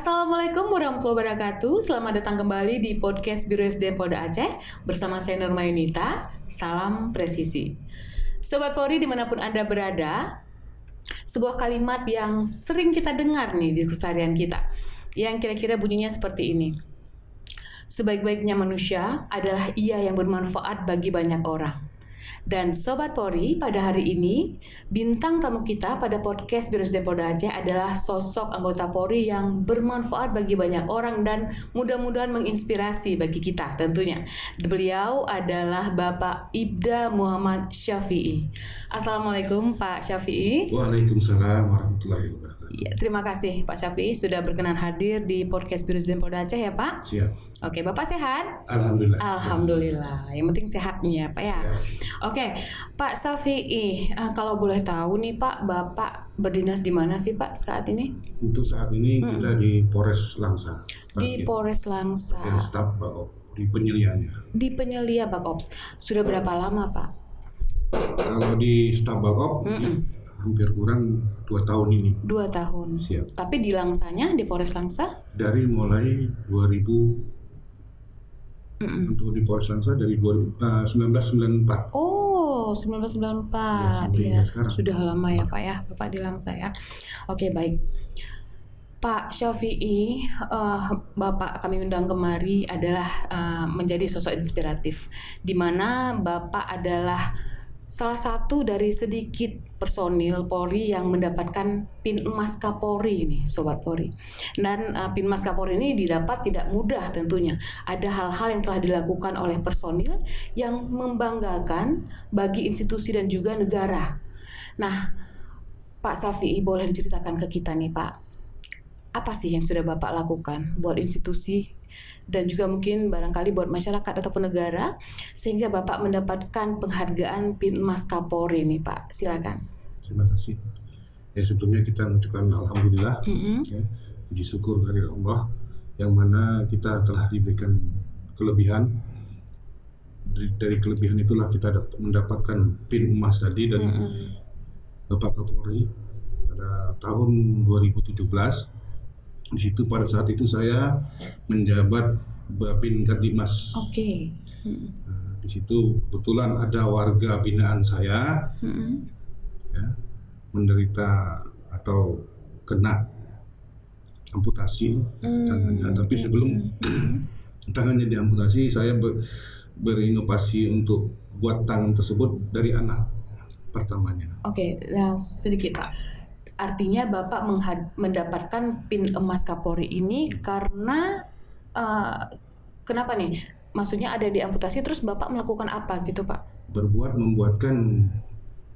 Assalamualaikum warahmatullahi wabarakatuh. Selamat datang kembali di podcast Biro SDM Polda Aceh bersama saya Nurma Yunita. Salam presisi. Sobat Polri dimanapun Anda berada, sebuah kalimat yang sering kita dengar nih di keseharian kita, yang kira-kira bunyinya seperti ini. Sebaik-baiknya manusia adalah ia yang bermanfaat bagi banyak orang. Dan Sobat Polri, pada hari ini bintang tamu kita pada podcast Biro SDM Polda Aceh adalah sosok anggota Polri yang bermanfaat bagi banyak orang dan mudah-mudahan menginspirasi bagi kita tentunya. Beliau adalah Bapak Ibda Muhammad Syafi'i. Assalamualaikum Pak Syafi'i. Waalaikumsalam warahmatullahi wabarakatuh. Ya, terima kasih Pak Syafi'i sudah berkenan hadir di podcast Biro SDM Polda Aceh ya Pak. Siap. Oke, Bapak sehat? Alhamdulillah. Alhamdulillah. Yang penting sehatnya Pak ya. Oke, Pak Syafi'i, kalau boleh tahu nih Pak, Bapak berdinas di mana sih Pak saat ini? Untuk saat ini kita di Polres Langsa. Di Polres Langsa. Di staf Bakop, di penyeliaannya. Di penyelia Bakops. Sudah berapa lama Pak? Kalau di staf Bakop hampir kurang 2 tahun ini. 2 tahun. Siap. Tapi di Langsanya, di Polres Langsa? Dari mulai 2000 untuk di Polres Langsa dari 1994. Oh, 1994. Ya, sampai Ya, sekarang. sudah lama ya Pak ya, Bapak di Langsa ya. Oke, baik. Pak Syafi'i, Bapak kami undang kemari adalah menjadi sosok inspiratif, di mana Bapak adalah salah satu dari sedikit personil Polri yang mendapatkan PIN Emas Kapolri ini, Sobat Polri. Dan PIN Emas Kapolri ini didapat tidak mudah tentunya. Ada hal-hal yang telah dilakukan oleh personil yang membanggakan bagi institusi dan juga negara. Nah, Pak Syafi'i boleh diceritakan ke kita nih Pak, apa sih yang sudah Bapak lakukan buat institusi dan juga mungkin barangkali buat masyarakat ataupun negara sehingga Bapak mendapatkan penghargaan PIN Emas Kapolri nih Pak, silakan. Terima kasih. Ya, sebelumnya kita mengucapkan alhamdulillah, ya, puji syukur kehadirat Allah yang mana kita telah diberikan kelebihan. Dari kelebihan itulah kita mendapatkan PIN emas tadi dari Bapak Kapolri pada tahun 2017. Di situ pada saat itu saya menjabat Babin Kadipmas. Oke. Di situ kebetulan ada warga binaan saya ya, menderita atau kena amputasi tangannya. Tapi sebelum tangannya diamputasi, saya berinovasi untuk buat tangan tersebut dari anak pertamanya. Oke, nah sedikit Pak. Artinya Bapak mendapatkan PIN Emas Kapolri ini karena kenapa nih? Maksudnya ada diamputasi terus Bapak melakukan apa gitu Pak? Membuatkan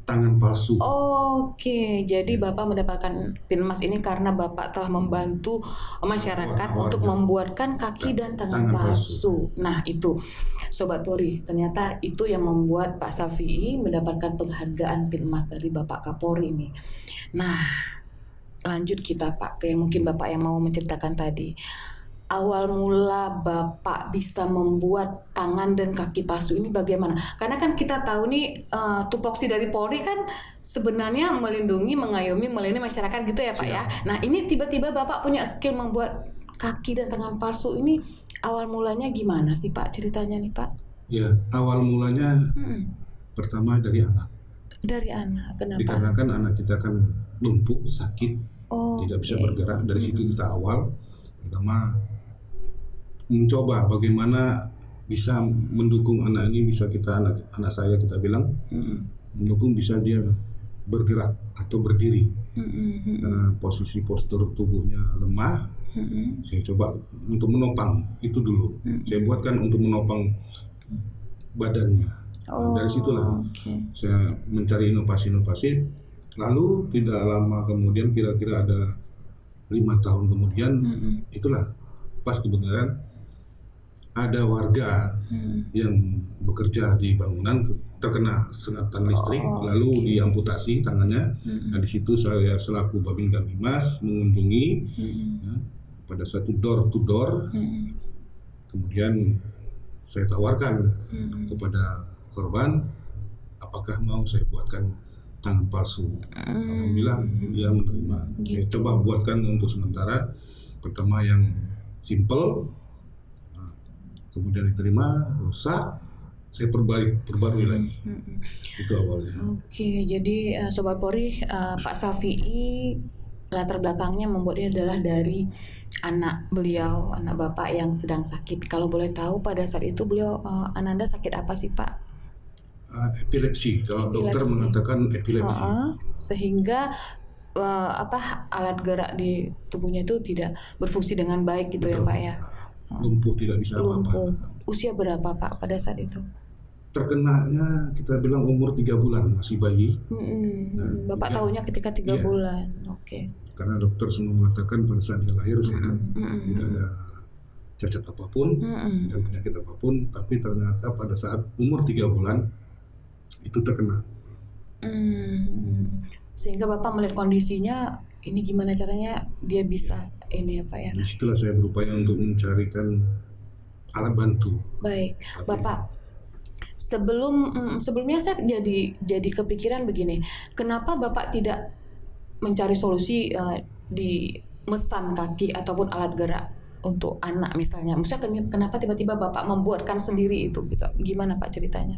tangan palsu. Oke, jadi Bapak mendapatkan PIN Emas ini karena Bapak telah membantu masyarakat untuk membuatkan kaki dan tangan palsu. Nah itu, Sobat Polri, ternyata itu yang membuat Pak Syafi'i mendapatkan penghargaan PIN Emas dari Bapak Kapolri ini. Nah, lanjut kita Pak ke yang mungkin Bapak yang mau menceritakan tadi. Awal mula Bapak bisa membuat tangan dan kaki palsu ini bagaimana? Karena kan kita tahu nih tupoksi dari Polri kan sebenarnya melindungi, mengayomi, melayani masyarakat gitu ya Pak ya. Nah ini tiba-tiba Bapak punya skill membuat kaki dan tangan palsu ini, awal mulanya gimana sih Pak ceritanya nih Pak? Ya, awal mulanya pertama dari anak. Dari anak, kenapa? Dikarenakan anak kita kan lumpuh, sakit, tidak bisa bergerak. Dari situ kita awal pertama mencoba bagaimana bisa mendukung anak ini, bisa kita anak saya kita bilang mendukung bisa dia bergerak atau berdiri karena posisi postur tubuhnya lemah. Saya coba untuk menopang itu dulu. Saya buatkan untuk menopang badannya. Dari situlah saya mencari inovasi-inovasi. Lalu tidak lama kemudian, kira-kira ada 5 tahun kemudian, itulah pas kebenaran ada warga yang bekerja di bangunan terkena sengatan listrik, lalu diamputasi tangannya. Nah di situ saya selaku Babin Kadipmas mengunjungi ya, pada satu door to door. Kemudian saya tawarkan kepada korban, apakah mau saya buatkan tangan palsu. Alhamdulillah dia menerima. Saya coba buatkan untuk sementara pertama yang simple, kemudian diterima, rusak, saya perbarui lagi. Itu awalnya. Oke, jadi Sobat Polri, Pak Syafi'i latar belakangnya membuat ini adalah dari anak beliau, anak Bapak yang sedang sakit. Kalau boleh tahu pada saat itu beliau, Ananda sakit apa sih Pak? Epilepsi. Kalau dokter Epilepsi. mengatakan epilepsi. Sehingga alat gerak di tubuhnya itu tidak berfungsi dengan baik gitu. Betul. Ya Pak ya. Lumpuh, tidak bisa apa-apa. Usia berapa Pak pada saat itu? Terkenanya kita bilang umur 3 bulan, masih bayi. Bapak tahunya ketika 3 bulan. Oke. Karena dokter semua mengatakan pada saat dia lahir sehat, tidak ada cacat apapun dan penyakit apapun, tapi ternyata pada saat umur 3 bulan itu terkena. Sehingga Bapak melihat kondisinya, ini gimana caranya dia bisa ini ya Pak ya. Disitulah saya berupaya untuk mencarikan alat bantu. Baik, Bapak. Sebelumnya saya jadi kepikiran begini, kenapa Bapak tidak mencari solusi di mesan kaki ataupun alat gerak untuk anak misalnya? Maksudnya kenapa tiba-tiba Bapak membuatkan sendiri itu gitu? Gimana Pak ceritanya?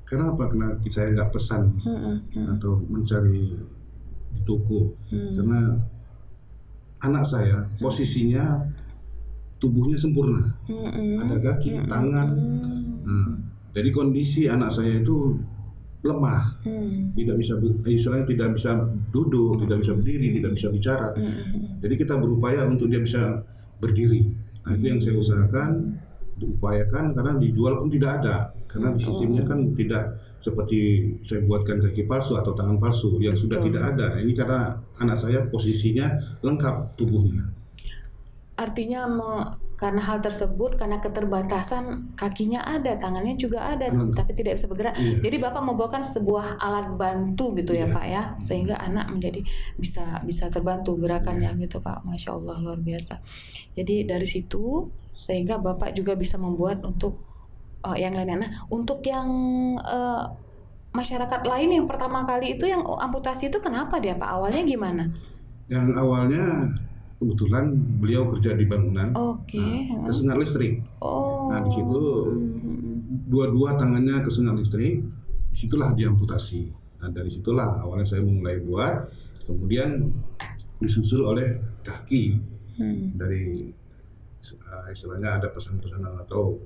Kenapa? Karena saya nggak pesan atau mencari di toko, karena anak saya posisinya tubuhnya sempurna, ada kaki, tangan. Jadi kondisi anak saya itu lemah, tidak bisa, istilahnya tidak bisa duduk, tidak bisa berdiri, tidak bisa bicara. Jadi kita berupaya untuk dia bisa berdiri. Nah itu yang saya usahakan, diupayakan, karena dijual pun tidak ada, karena di sistemnya kan tidak seperti saya buatkan kaki palsu atau tangan palsu yang sudah tidak ada. Ini karena anak saya posisinya lengkap tubuhnya. Artinya karena hal tersebut, karena keterbatasan kakinya ada, tangannya juga ada, tapi tidak bisa bergerak. Jadi Bapak membawakan sebuah alat bantu gitu ya Pak ya, sehingga anak menjadi bisa terbantu gerakannya gitu Pak. Masya Allah, luar biasa. Jadi dari situ sehingga Bapak juga bisa membuat untuk yang lainnya. Nah, untuk yang masyarakat lain yang pertama kali itu yang amputasi itu kenapa dia Pak? Awalnya gimana? Yang awalnya kebetulan beliau kerja di bangunan, kesengat listrik. Nah di situ dua tangannya kesengat listrik, disitulah diamputasi. Nah dari situlah awalnya saya mulai buat, kemudian disusul oleh kaki dari istilahnya ada pesan-pesanan atau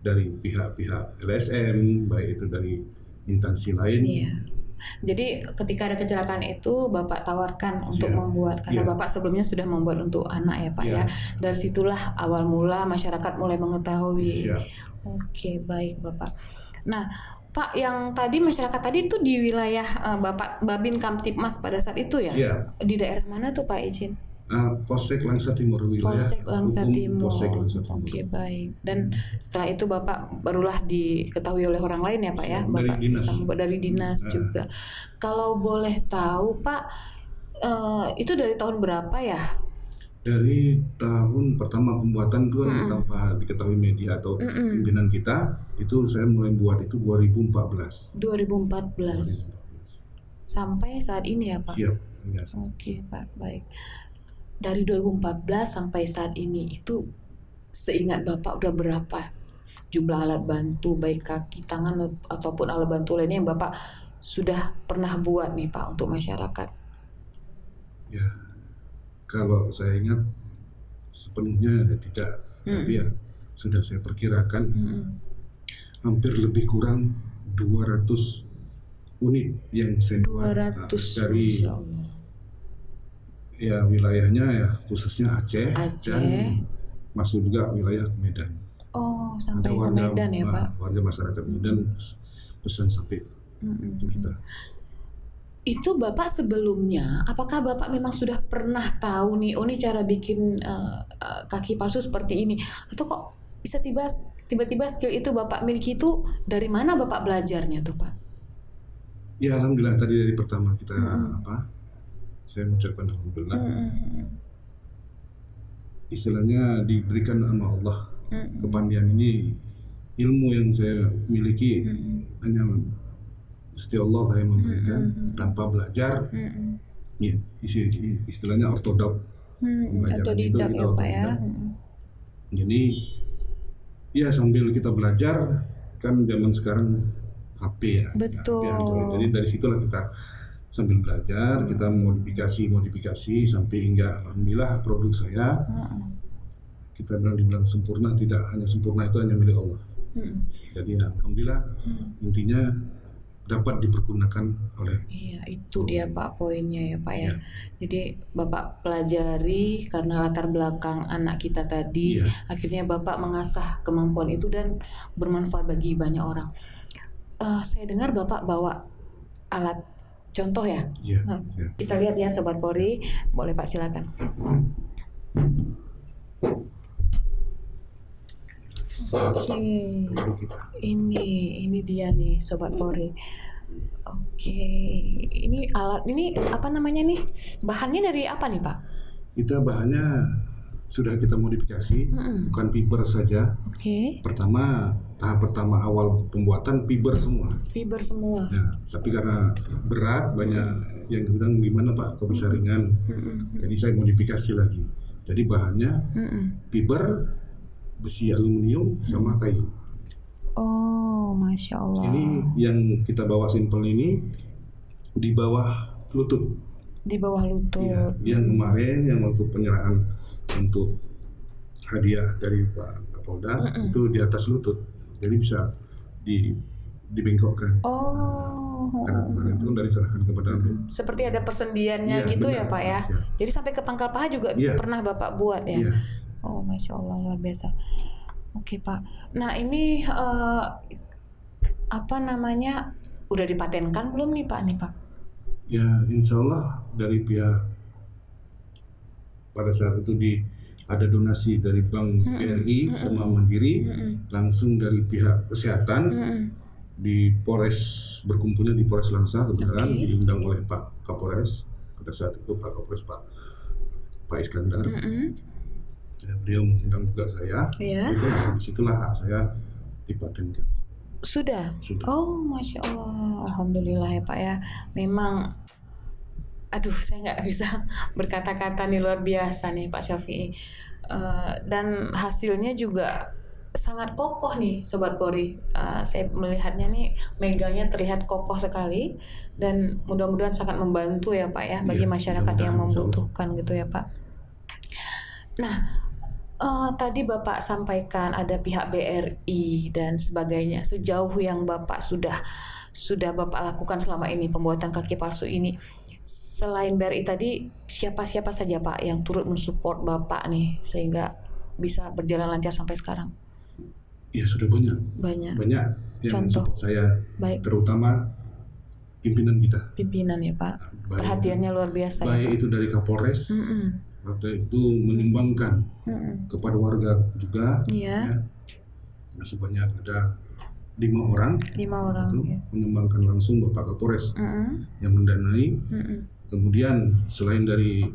dari pihak-pihak LSM, baik itu dari instansi lain. Jadi ketika ada kecelakaan itu Bapak tawarkan untuk membuat, karena Bapak sebelumnya sudah membuat untuk anak ya Pak ya. Dari situlah awal mula masyarakat mulai mengetahui. Oke, baik Bapak. Nah Pak, yang tadi masyarakat tadi itu di wilayah Bapak Babin Kamtipmas pada saat itu ya? Di daerah mana tuh Pak izin? Polsek Langsa Timur, wilayah Polsek Langsa Timur. Oke, baik. Dan setelah itu Bapak barulah diketahui oleh orang lain ya Pak ya, Bapak bisa membuat dari dinas juga. Kalau boleh tahu Pak, itu dari tahun berapa ya? Dari tahun pertama pembuatan itu kan tanpa diketahui media atau pimpinan kita, itu saya mulai buat itu 2014. 2014. Sampai saat ini ya Pak? Siap. Oke Pak, baik. Dari 2014 sampai saat ini itu seingat Bapak udah berapa jumlah alat bantu baik kaki, tangan ataupun alat bantu lainnya yang Bapak sudah pernah buat nih Pak untuk masyarakat? Ya, kalau saya ingat sepenuhnya tidak, tapi ya sudah saya perkirakan hampir lebih kurang 200 unit yang saya buat dari ya wilayahnya ya khususnya Aceh dan masuk juga wilayah Medan. Sampai ke Medan ya Pak. Warga masyarakat Medan pesan sampai ke kita. Itu Bapak sebelumnya, apakah Bapak memang sudah pernah tahu nih, ini cara bikin kaki palsu seperti ini, atau kok bisa tiba-tiba skill itu Bapak miliki itu dari mana Bapak belajarnya tuh Pak? Ya alhamdulillah, tadi dari pertama kita saya mengucapkan alhamdulillah. Istilahnya diberikan sama Allah kepandian ini, ilmu yang saya miliki hanya Gusti Allah yang memberikan tanpa belajar. Ya, istilahnya ortodok. Pembelajaran itu Otodidak kita ya Pak ya. otodidak. Jadi ya sambil kita belajar, kan zaman sekarang HP ya, Betul. HP Android. Jadi dari situlah kita sambil belajar, kita modifikasi sampai hingga alhamdulillah produk saya kita dibilang sempurna, tidak hanya sempurna itu hanya milik Allah. Jadi alhamdulillah intinya dapat dipergunakan oleh. Iya, itu dia Pak poinnya ya Pak ya. Jadi Bapak pelajari karena latar belakang anak kita tadi, akhirnya Bapak mengasah kemampuan itu dan bermanfaat bagi banyak orang. Saya dengar Bapak bawa alat contoh ya. Kita lihat ya Sobat Polri, boleh Pak silakan. Oke, ini dia nih Sobat Polri. Oke, ini alat ini apa namanya nih? Bahannya dari apa nih Pak? Kita bahannya sudah kita modifikasi, bukan fiber saja. Tahap pertama awal pembuatan fiber semua. Fiber semua. Nah, tapi karena berat banyak yang bilang gimana Pak, kok bisa ringan? Jadi saya modifikasi lagi. Jadi bahannya fiber, besi aluminium sama kayu. Oh, Masya Allah. Ini yang kita bawa sampel ini di bawah lutut. Di bawah lutut. Ya, yang kemarin yang waktu penyerahan untuk hadiah dari Pak Kapolda itu di atas lutut, jadi bisa dibengkokkan. Karena kemarin itu dari serahkan kepada seperti ada persendiannya gitu benar, ya Pak ya. Jadi sampai ke pangkal paha juga pernah Bapak buat ya. Oh, Masya Allah, luar biasa. Oke Pak. Nah ini apa namanya, udah dipatenkan belum nih Pak Ya, insya Allah dari pihak pada saat itu ada donasi dari Bank BRI sama Mandiri, langsung dari pihak kesehatan di Polres, berkumpulnya di Polres Langsa kebetulan diundang oleh Pak Kapolres pada saat itu, Pak Kapolres Pak Iskandar. Beliau mengundang juga saya. Itu disitulah hak saya dipatenkan. Sudah. Oh, Masya Allah, alhamdulillah ya Pak ya. Memang, aduh saya nggak bisa berkata-kata nih, luar biasa nih Pak Syafi'i. Dan hasilnya juga sangat kokoh nih Sobat Polri. Saya melihatnya nih, megangnya terlihat kokoh sekali dan mudah-mudahan sangat membantu ya Pak ya bagi masyarakat yang membutuhkan gitu ya Pak. Nah, tadi Bapak sampaikan ada pihak BRI dan sebagainya. Sejauh yang Bapak sudah Bapak lakukan selama ini pembuatan kaki palsu ini, selain BRI tadi, siapa-siapa saja Pak yang turut mensupport Bapak nih sehingga bisa berjalan lancar sampai sekarang? Ya sudah banyak yang mensupport saya. Terutama pimpinan kita. Pimpinan ya Pak. Perhatiannya luar biasa. Baik itu dari Kapolres. Waktu itu menyumbangkan kepada warga juga, sebanyak ada 5 orang itu menyumbangkan langsung Bapak Kapolres yang mendanai. Kemudian selain dari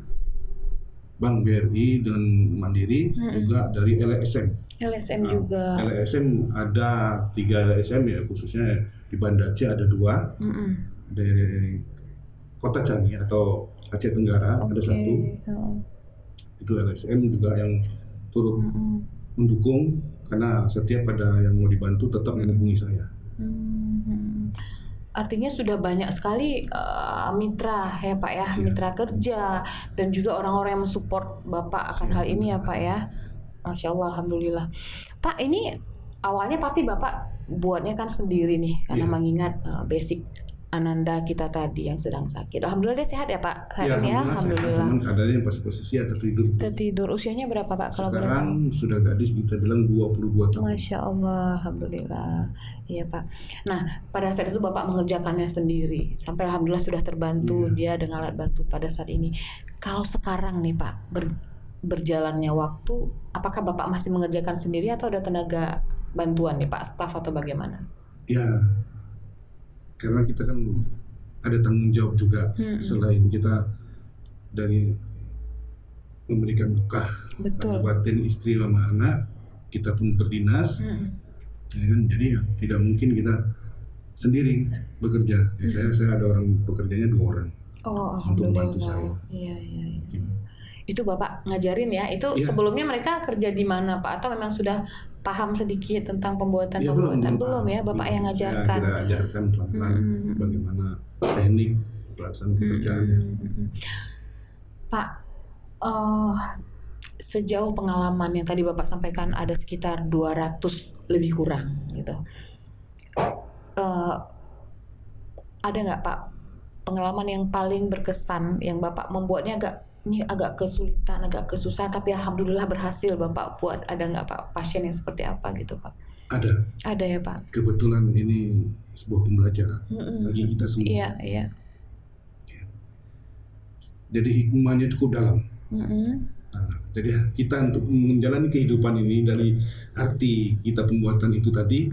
Bank BRI dan Mandiri, juga dari LSM juga. LSM ada 3 LSM ya, khususnya di Banda Aceh ada 2, dari Kota Cani atau Aceh Tenggara ada 1. Itu LSM juga yang turut mendukung, karena setiap ada yang mau dibantu tetap menghubungi saya. Artinya sudah banyak sekali mitra ya Pak ya, mitra kerja dan juga orang-orang yang mensupport Bapak akan hal ini ya Pak ya. Masya Allah, alhamdulillah. Pak, ini awalnya pasti Bapak buatnya kan sendiri nih, karena mengingat basic Ananda kita tadi yang sedang sakit. Alhamdulillah dia sehat ya Pak hari ini ya. Alhamdulillah. Cuman keadaannya pas posisi tertidur. Tertidur. Usianya berapa Pak kalau boleh tahu? Sekarang sudah gadis, kita bilang 22 tahun. Masya Allah, alhamdulillah. Iya Pak. Nah pada saat itu Bapak mengerjakannya sendiri sampai alhamdulillah sudah terbantu dia dengan alat bantu pada saat ini. Kalau sekarang nih Pak, berjalannya waktu, apakah Bapak masih mengerjakan sendiri atau ada tenaga bantuan nih Pak, staf atau bagaimana? Ya, karena kita kan ada tanggung jawab juga. Selain kita dari memberikan bekah batin istri sama anak, kita pun berdinas, ya kan? Jadi ya, tidak mungkin kita sendiri bekerja. Saya ada orang bekerjanya 2 orang untuk membantu saya. Iya. Itu Bapak ngajarin ya? Itu Iya. sebelumnya mereka kerja di mana Pak? Atau memang sudah paham sedikit tentang pembuatan? Ya, Belum ya? belum. Bapak yang ngajarkan. Kita ajarkan pelan-pelan bagaimana teknik pelaksanaan pekerjaannya. Pak, sejauh pengalaman yang tadi Bapak sampaikan ada sekitar 200 lebih kurang gitu. Ada nggak Pak pengalaman yang paling berkesan yang Bapak membuatnya agak kesulitan, agak kesusahan, tapi alhamdulillah berhasil Bapak buat? Ada nggak Pak pasien yang seperti apa gitu Pak? Ada ya Pak. Kebetulan ini sebuah pembelajaran bagi kita semua. Iya. Ya. Jadi hikmahnya cukup dalam. Nah, jadi kita untuk menjalani kehidupan ini dari arti kita pembuatan itu tadi,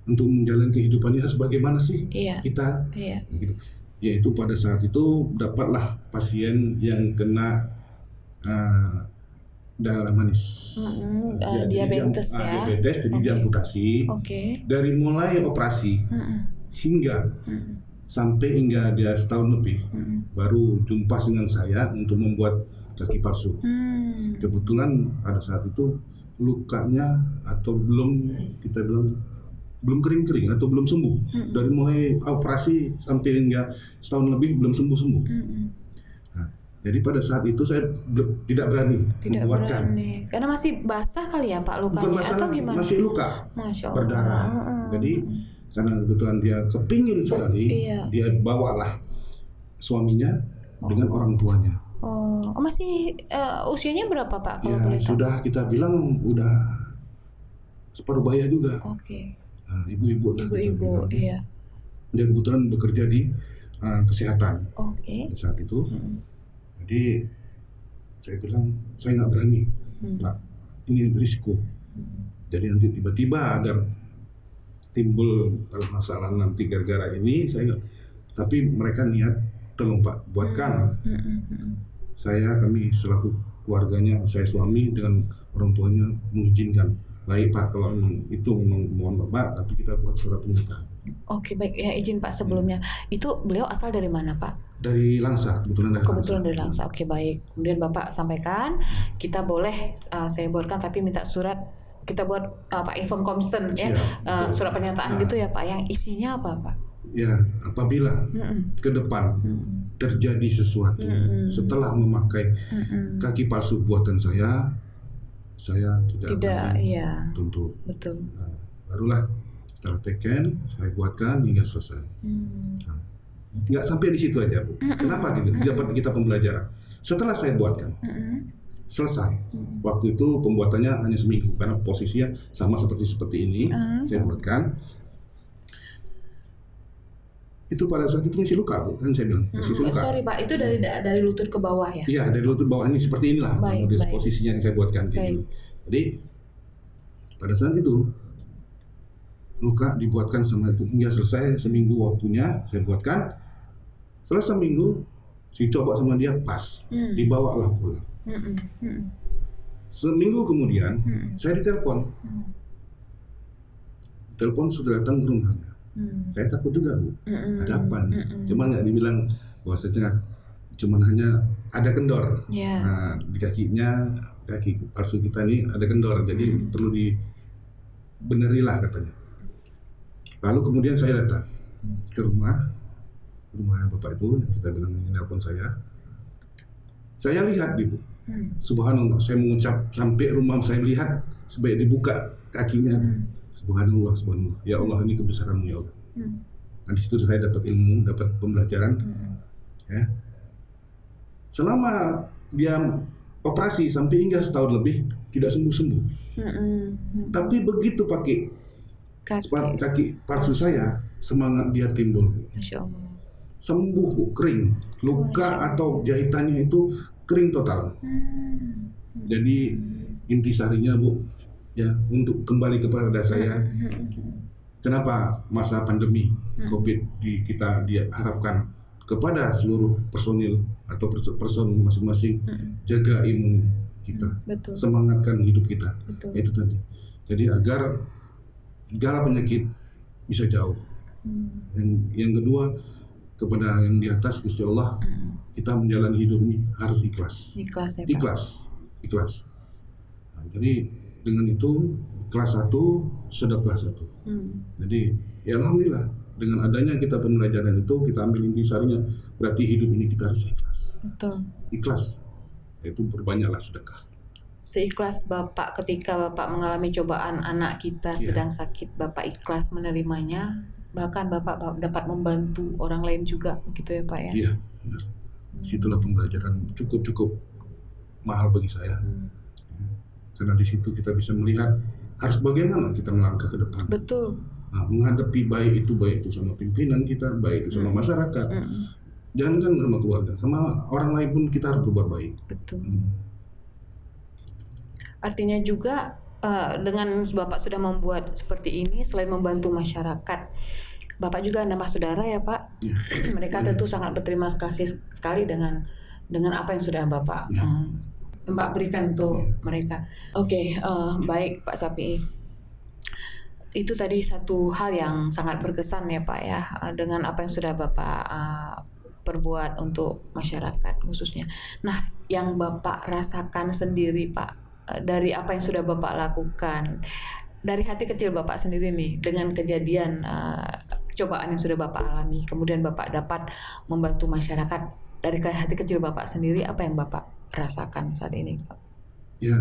untuk menjalani kehidupan ini harus bagaimana sih kita? Gitu. Yaitu pada saat itu dapatlah pasien yang kena darah manis, diabetes diabetes, jadi diamputasi. Dari mulai operasi hingga sampai dia setahun lebih baru jumpa dengan saya untuk membuat kaki palsu. Kebetulan pada saat itu lukanya atau kita bilang belum kering-kering atau belum sembuh. Dari mulai operasi sampai hingga setahun lebih belum sembuh-sembuh. Nah, jadi pada saat itu saya tidak berani membuatkan. Karena masih basah kali ya Pak lukanya? Bukan masalah, atau gimana? masih luka, Masya Allah. berdarah. Jadi karena kebetulan dia kepingin sekali, dia bawalah suaminya dengan orang tuanya. Masih usianya berapa Pak? Ya sudah kita bilang udah separuh baya juga. Nah, ibu-ibu. Iya. Dia kebetulan bekerja di kesehatan pada saat itu. Jadi saya bilang saya nggak berani, Pak. Ini risiko. Jadi nanti tiba-tiba ada timbul masalah nanti gara-gara ini saya nggak. Tapi mereka niat tolong Pak buatkan. Kami selaku keluarganya, saya suami dengan orang tuanya mengizinkan. Baik Pak, kalau itu mohon Bapak, tapi kita buat surat pernyataan. Baik ya, izin Pak sebelumnya. Itu beliau asal dari mana Pak? Dari Langsa, kebetulan dari Langsa. Baik. Kemudian Bapak sampaikan, kita boleh saya buatkan tapi minta surat, kita buat inform consent ya, surat pernyataan gitu ya Pak. Yang isinya apa Pak? Ya, apabila ke depan terjadi sesuatu setelah memakai kaki palsu buatan saya tidak tuntut. Betul. Nah, barulah setelah teken saya buatkan hingga selesai. Nah, nggak sampai di situ aja Bu. Kenapa gitu? Dapat kita pembelajaran. Setelah saya buatkan selesai. Waktu itu pembuatannya hanya seminggu karena posisinya sama seperti ini. Saya buatkan. Itu pada saat itu masih luka Bu, kan saya bilang masih luka. Sorry Pak, itu dari lutut ke bawah ya? Iya, dari lutut bawah ini seperti inilah posisinya yang saya buatkan. Jadi pada saat itu luka dibuatkan sama itu hingga selesai seminggu waktunya saya buatkan. Setelah seminggu saya coba sama dia pas, dibawalah pulang. Seminggu kemudian saya ditelepon. Telepon sudah datang ke rumahnya. Saya takut juga Bu, ada apa nih? Cuman nggak dibilang bahwasanya cuman hanya ada kendor. Nah, di kaki palsu kita nih ada kendor, jadi perlu dibenerilah katanya. Lalu kemudian saya datang ke rumah Bapak itu yang kita bilang nelpon saya. Saya lihat Bu, subhanallah, saya mengucap sampai rumah saya lihat supaya dibuka kakinya. Subhanallah, ya Allah, ini kebesaran-Mu ya Allah. Nah, di situ saya dapat ilmu, dapat pembelajaran. Ya. Selama dia operasi sampai hingga setahun lebih tidak sembuh-sembuh. Tapi begitu pakai kaki palsu saya, semangat dia timbul. Masya Allah. Sembuh Bu, kering. Luka atau jahitannya itu kering total. Jadi intisarinya Bu, ya untuk kembali kepada saya. Kenapa masa pandemi COVID kita diharapkan kepada seluruh personil atau person masing-masing jaga imun kita, semangatkan hidup kita. Itu tadi. Jadi agar segala penyakit bisa jauh. Yang kedua, kepada yang di atas Gusti Allah, kita menjalani hidup ini harus ikhlas. Ikhlas ya Pak. Ikhlas. Nah, jadi dengan itu kelas 1, sedekah 1. Jadi ya alhamdulillah dengan adanya kita pembelajaran itu, kita ambil intisarinya, berarti hidup ini kita harus ikhlas. Betul. Ikhlas. Itu berbanyaklah sedekah. Seikhlas Bapak ketika Bapak mengalami cobaan anak kita sedang sakit, Bapak ikhlas menerimanya, bahkan Bapak dapat membantu orang lain juga, begitu ya Pak ya? Iya, benar. Situlah pembelajaran cukup mahal bagi saya. Karena di situ kita bisa melihat harus bagaimana kita melangkah ke depan. Betul. Nah, menghadapi baik itu sama pimpinan kita, baik itu sama masyarakat. Jangan kan sama keluarga, sama orang lain pun kita harus berbuat baik. Betul. Artinya juga dengan Bapak sudah membuat seperti ini, selain membantu masyarakat, Bapak juga nambah saudara ya Pak. Mereka tentu sangat berterima kasih sekali dengan apa yang sudah Bapak berikan untuk mereka. Oke, baik Pak Safi'i. Itu tadi satu hal yang sangat berkesan ya Pak ya, dengan apa yang sudah Bapak perbuat untuk masyarakat khususnya. Nah, yang Bapak rasakan sendiri Pak, dari apa yang sudah Bapak lakukan, dari hati kecil Bapak sendiri nih, dengan kejadian cobaan yang sudah Bapak alami, kemudian Bapak dapat membantu masyarakat, dari hati kecil Bapak sendiri, apa yang Bapak rasakan saat ini Pak? Ya,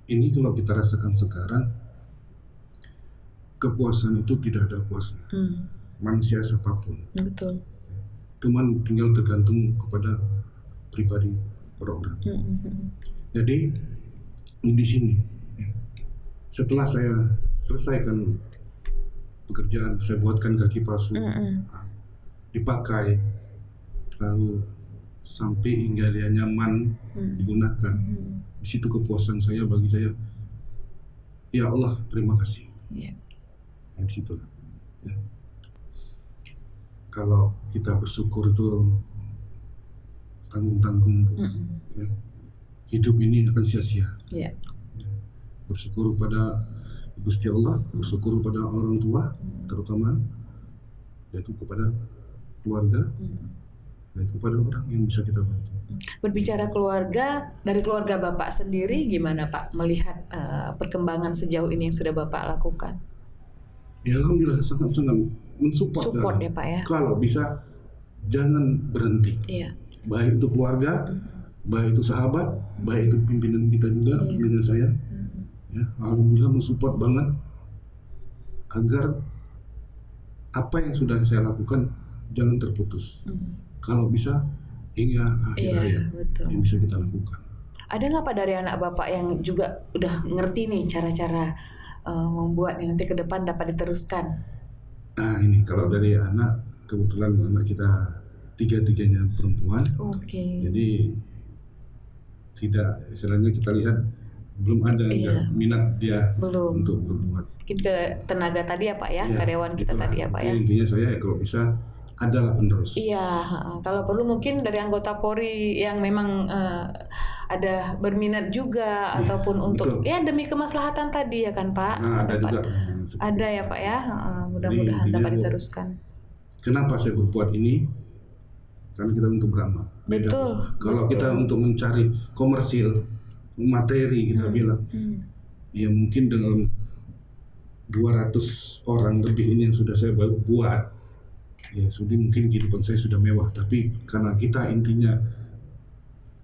ini kalau kita rasakan sekarang, kepuasan itu tidak ada puasnya. Manusia siapapun. Betul. Cuman tinggal tergantung kepada pribadi orang-orang. Jadi di sini, setelah saya selesaikan pekerjaan, saya buatkan kaki palsu, dipakai, lalu sampai hingga dia nyaman digunakan. Di situ kepuasan saya, bagi saya, ya Allah terima kasih. Di situlah. Ya. Kalau kita bersyukur itu tanggung-tanggung, ya, hidup ini akan sia-sia. Ya. Bersyukur pada Gusti Allah, bersyukur pada orang tua, terutama yaitu kepada keluarga, yaitu kepada orang yang bisa kita bantu. Berbicara keluarga, dari keluarga Bapak sendiri gimana Pak melihat perkembangan sejauh ini yang sudah Bapak lakukan? Ya alhamdulillah sangat-sangat mensupport ya Pak ya. Kalau bisa jangan berhenti. Iya. Baik itu keluarga, baik itu sahabat, baik itu pimpinan kita juga, pimpinan saya. Ya, alhamdulillah mensupport banget agar apa yang sudah saya lakukan jangan terputus. Kalau bisa hingga akhir hayat yang bisa kita lakukan. Ada nggak Pak dari anak Bapak yang juga udah ngerti nih cara-cara membuat yang nanti ke depan dapat diteruskan? Nah ini kalau dari anak, kebetulan anak kita tiga-tiganya perempuan. Jadi tidak, istilahnya kita lihat belum ada minat dia untuk berbuat. Kita tenaga tadi ya Pak ya, karyawan kita tadi ya Pak ya. Intinya saya kalau bisa adalah penerus. Iya, kalau perlu mungkin dari anggota Polri yang memang ada berminat juga ataupun untuk demi kemaslahatan tadi ya kan Pak. Nah, ada juga. Ada ya Pak ya. Mudah-mudahan dapat diteruskan. Kenapa saya berbuat ini? Karena kita untuk beramal. Betul. Kalau kita untuk mencari komersil, materi kita bilang, ya mungkin dengan 200 orang lebih ini yang sudah saya buat, ya sudah mungkin kehidupan saya sudah mewah. Tapi karena kita intinya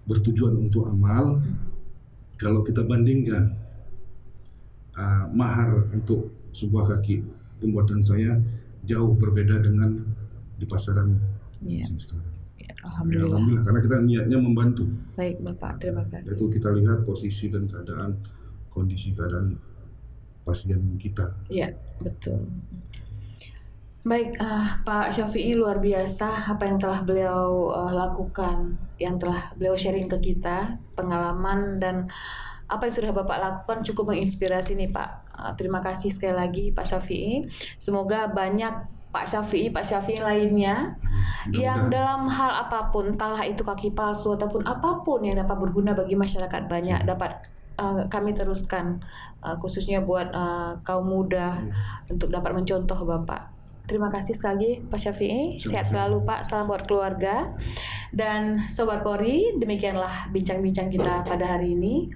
bertujuan untuk amal, kalau kita bandingkan mahar untuk sebuah kaki pembuatan saya jauh berbeda dengan di pasaran sekarang. Alhamdulillah, karena kita niatnya membantu. Baik Bapak, terima kasih. Itu kita lihat posisi dan kondisi keadaan pasien kita. Iya, betul. Baik, Pak Syafi'i, luar biasa apa yang telah beliau lakukan, yang telah beliau sharing ke kita, pengalaman dan apa yang sudah Bapak lakukan cukup menginspirasi nih Pak. Terima kasih sekali lagi Pak Syafi'i. Semoga banyak Pak Syafi'i lainnya yang dalam hal apapun, entahlah itu kaki palsu ataupun apapun yang dapat berguna bagi masyarakat banyak dapat kami teruskan, khususnya buat kaum muda untuk dapat mencontoh Bapak. Terima kasih sekali lagi Pak Syafi'i. Sehat selalu Pak. Salam buat keluarga. Dan Sobat Polri, demikianlah bincang-bincang kita pada hari ini.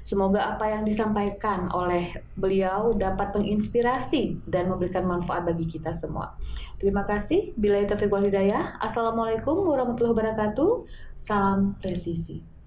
Semoga apa yang disampaikan oleh beliau dapat menginspirasi dan memberikan manfaat bagi kita semua. Terima kasih. Billahi taufiq wal hidayah. Assalamualaikum warahmatullahi wabarakatuh. Salam presisi.